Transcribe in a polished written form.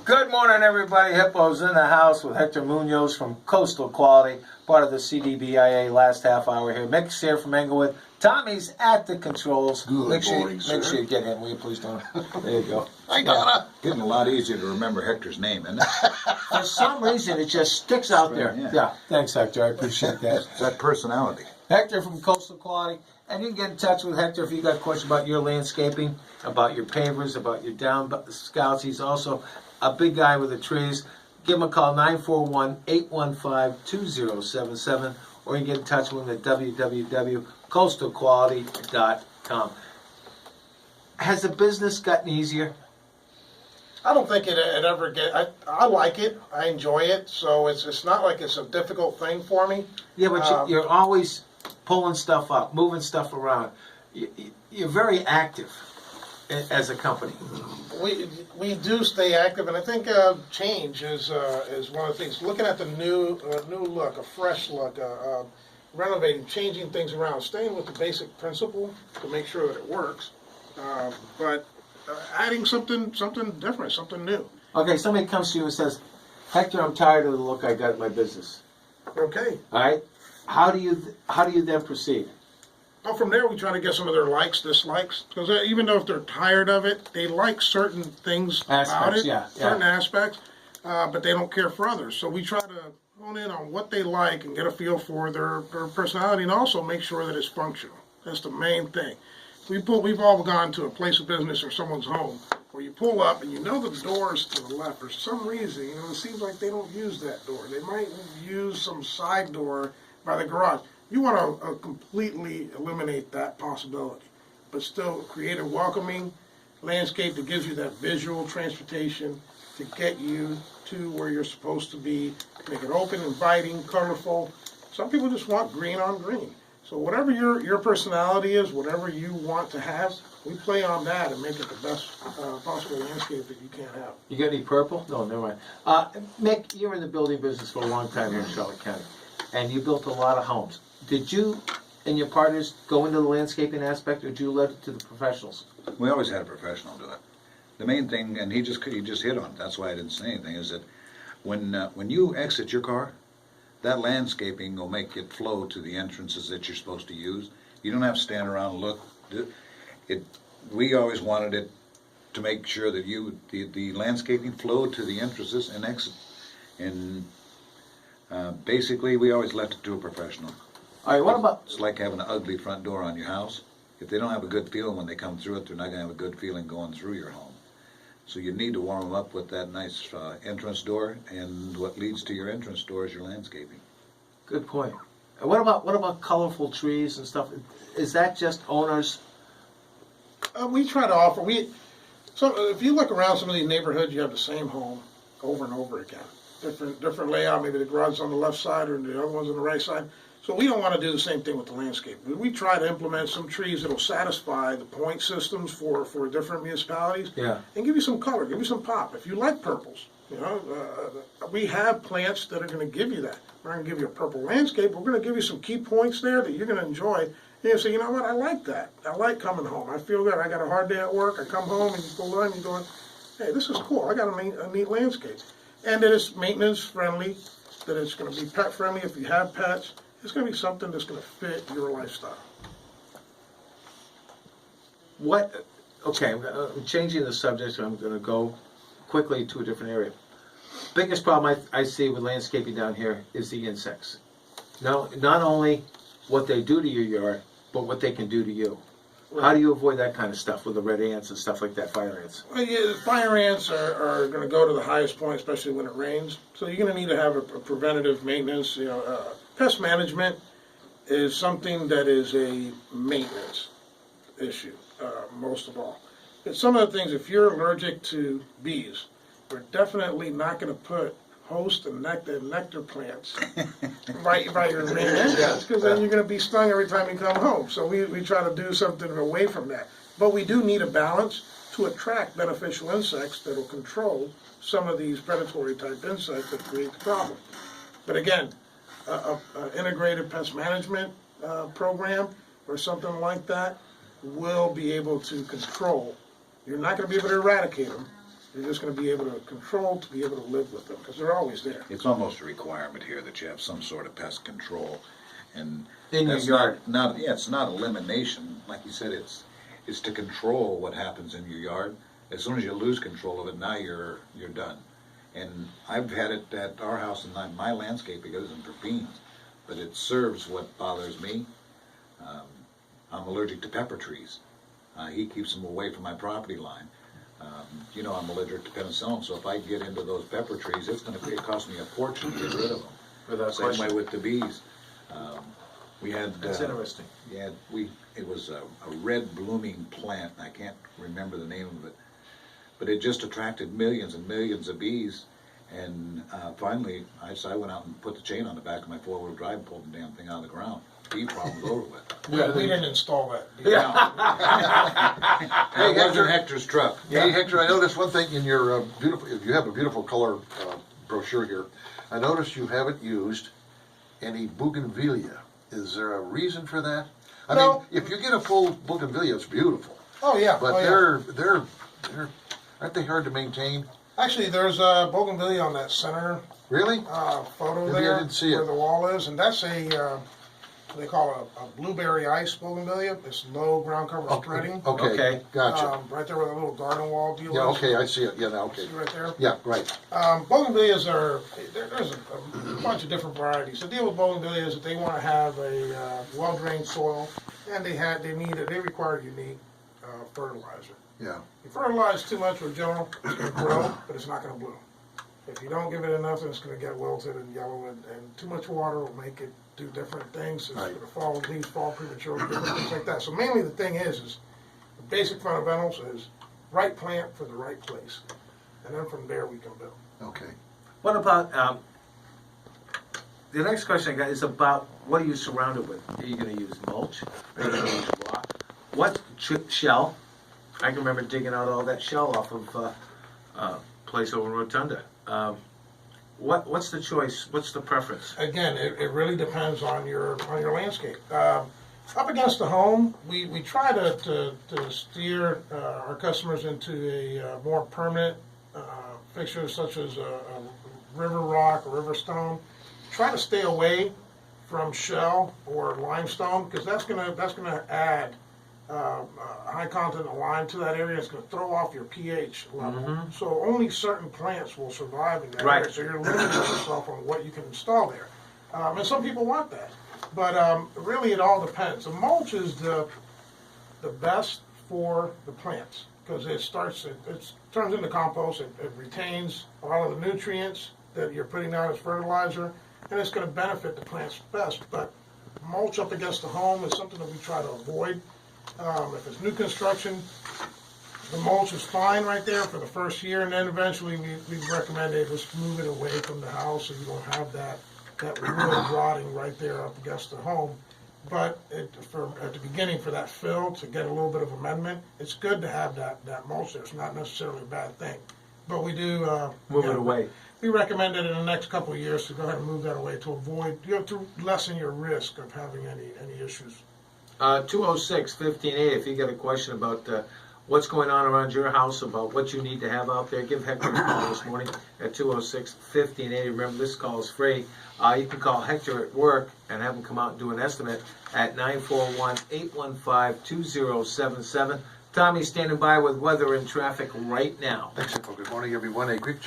Good morning, everybody. Hippo's in the house with Hector Munoz from Coastal Quality, part of the CDBIA last half hour here. Mick's here from Englewood. Tommy's at the controls. Good make sure morning, you sir. get him, will you please, Tony? There you go. I gotta. Getting a lot easier to remember Hector's name, isn't it? For some reason, it just sticks out there. Yeah. Thanks, Hector. I appreciate that. That personality. Hector from Coastal Quality. And you can get in touch with Hector if you got questions about your landscaping, about your pavers, about your downscouts. He's also a big guy with the trees. Give him a call, 941-815-2077, or you can get in touch with him at www.coastalquality.com. Has the business gotten easier? I don't think it ever get. I like it. I enjoy it. So it's not like it's a difficult thing for me. Yeah, but you're always pulling stuff up, moving stuff around. You're very active as a company. We do stay active, and I think change is one of the things. Looking at the new look, a fresh look, renovating, changing things around, staying with the basic principle to make sure that it works, but adding something different, something new. Okay, somebody comes to you and says, Hector, I'm tired of the look I got in my business. Okay. All right? How do you then proceed? Well, from there, we try to get some of their likes, dislikes, because even though if they're tired of it, they like certain things about it, certain aspects, but they don't care for others. So we try to hone in on what they like and get a feel for their personality, and also make sure that it's functional. That's the main thing. We've all gone to a place of business or someone's home where you pull up and you know the door's to the left. For some reason, it seems like they don't use that door. They might use some side door by the garage. You want to completely eliminate that possibility, but still create a welcoming landscape that gives you that visual transportation to get you to where you're supposed to be. Make it open, inviting, colorful. Some people just want green on green. So whatever your personality is, whatever you want to have, we play on that and make it the best possible landscape that you can have. You got any purple? No, never mind. Mick, you're in the building business for a long time here in Charlotte County, and you built a lot of homes. Did you and your partners go into the landscaping aspect, or did you let it to the professionals? We always had a professional do it. The main thing, and he just hit on it, that's why I didn't say anything, is that when you exit your car, that landscaping will make it flow to the entrances that you're supposed to use. You don't have to stand around and look. We always wanted it to make sure that the landscaping flowed to the entrances and exit. And basically, we always left it to a professional. All right, what about... It's like having an ugly front door on your house. If they don't have a good feeling when they come through it, they're not going to have a good feeling going through your home. So you need to warm them up with that nice entrance door, and what leads to your entrance door is your landscaping. Good point. And what about colorful trees and stuff? Is that just owners? We try to offer. So if you look around some of these neighborhoods, you have the same home over and over again. Different layout. Maybe the garage is on the left side or the other one's on the right side. So we don't want to do the same thing with the landscape. We try to implement some trees that will satisfy the point systems for different municipalities, and give you some color, give you some pop. If you like purples, we have plants that are going to give you that. We're going to give you a purple landscape. We're going to give you some key points there that you're going to enjoy. And you say, you know what, I like that. I like coming home. I feel good. I got a hard day at work. I come home and you pull in and you're going, hey, this is cool. I got a neat landscape. And that it's maintenance friendly, that it's going to be pet friendly if you have pets. It's going to be something that's going to fit your lifestyle. Okay, I'm changing the subject, so I'm going to go quickly to a different area. Biggest problem I see with landscaping down here is the insects. Now, not only what they do to your yard, but what they can do to you. Right. How do you avoid that kind of stuff with the red ants and stuff like that, fire ants? Well, fire ants are going to go to the highest point, especially when it rains. So you're going to need to have a preventative maintenance. Pest management is something that is a maintenance issue, most of all. But some of the things, if you're allergic to bees, we're definitely not going to put host and nectar plants by your main entrance, because then you're going to be stung every time you come home. So we try to do something away from that. But we do need a balance to attract beneficial insects that will control some of these predatory type insects that create the problem. But again, an integrated pest management program or something like that will be able to control. You're not going to be able to eradicate them. You're just gonna be able to control, to be able to live with them, because they're always there. It's almost a requirement here that you have some sort of pest control, and In your that's yard. not, yeah, it's not elimination, like you said, it's to control what happens in your yard. As soon as you lose control of it, now you're done. And I've had it at our house, and my landscaping isn't for beans, but it serves what bothers me. I'm allergic to pepper trees. He keeps them away from my property line. You know, I'm allergic to penicillin, so if I get into those pepper trees, it cost me a fortune to get rid of them. Without Same way question. with the bees. We had. That's interesting. Yeah, it was a red blooming plant, and I can't remember the name of it, but it just attracted millions and millions of bees. And finally, I went out and put the chain on the back of my four-wheel drive and pulled the damn thing out of the ground. Bee problem's over with. Yeah, we didn't install that. Hey, that wasn't Hector's truck. Hey, Hector, I noticed one thing in your beautiful, you have a beautiful color brochure here. I noticed you haven't used any bougainvillea. Is there a reason for that? I No. mean, if you get a full bougainvillea, it's beautiful. Oh, yeah. But oh, yeah. they're aren't they hard to maintain? Actually, there's a bougainvillea on that center Really? photo Maybe I there didn't see it. where the wall is, and that's they call a blueberry ice bougainvillea. It's low ground cover spreading. Okay. Okay. Gotcha. Right there where the little garden wall deal Yeah. is. Okay. I see it. Yeah. Now. Okay. See right there? Yeah. Right. Bougainvilleas there's a bunch of different varieties. The deal with bougainvilleas is that they want to have a well-drained soil, and they require unique fertilizer. Yeah. You fertilize too much with general, it's going to grow, but it's not going to bloom. If you don't give it enough, then it's going to get wilted and yellow, and too much water will make it do different things. It's Right. going to leaves fall prematurely, different things like that. So mainly the thing is the basic fundamentals is right plant for the right place. And then from there we can build. Okay. What about, the next question I got is about what are you surrounded with? Are you going to use mulch? Are you going to use rock? What shell? I can remember digging out all that shell off of place over in Rotunda. What's the choice? What's the preference? Again, it really depends on your landscape. Up against the home, we try to steer our customers into a more permanent fixture such as a river rock or river stone. Try to stay away from shell or limestone because that's gonna add high content of lime to that area. It's going to throw off your pH level. So only certain plants will survive in that area. So you're limiting yourself on what you can install there. And some people want that. But really it all depends. The mulch is the best for the plants because it turns into compost. It retains a lot of the nutrients that you're putting out as fertilizer, and it's going to benefit the plants best. But mulch up against the home is something that we try to avoid. If it's new construction, the mulch is fine right there for the first year, and then eventually we recommend just move it away from the house so you don't have that wood rotting right there up against the home. But at the beginning, for that fill, to get a little bit of amendment, it's good to have that mulch there. It's not necessarily a bad thing. But we do Move it away. We recommend it in the next couple of years to go ahead and move that away to avoid, to lessen your risk of having any issues. 206-1580, if you got a question about what's going on around your house, about what you need to have out there, give Hector a call this morning at 206-1580. Remember, this call is free. You can call Hector at work and have him come out and do an estimate at 941-815-2077. Tommy's standing by with weather and traffic right now. Thanks, Hippo. Good morning, everyone. A quick check.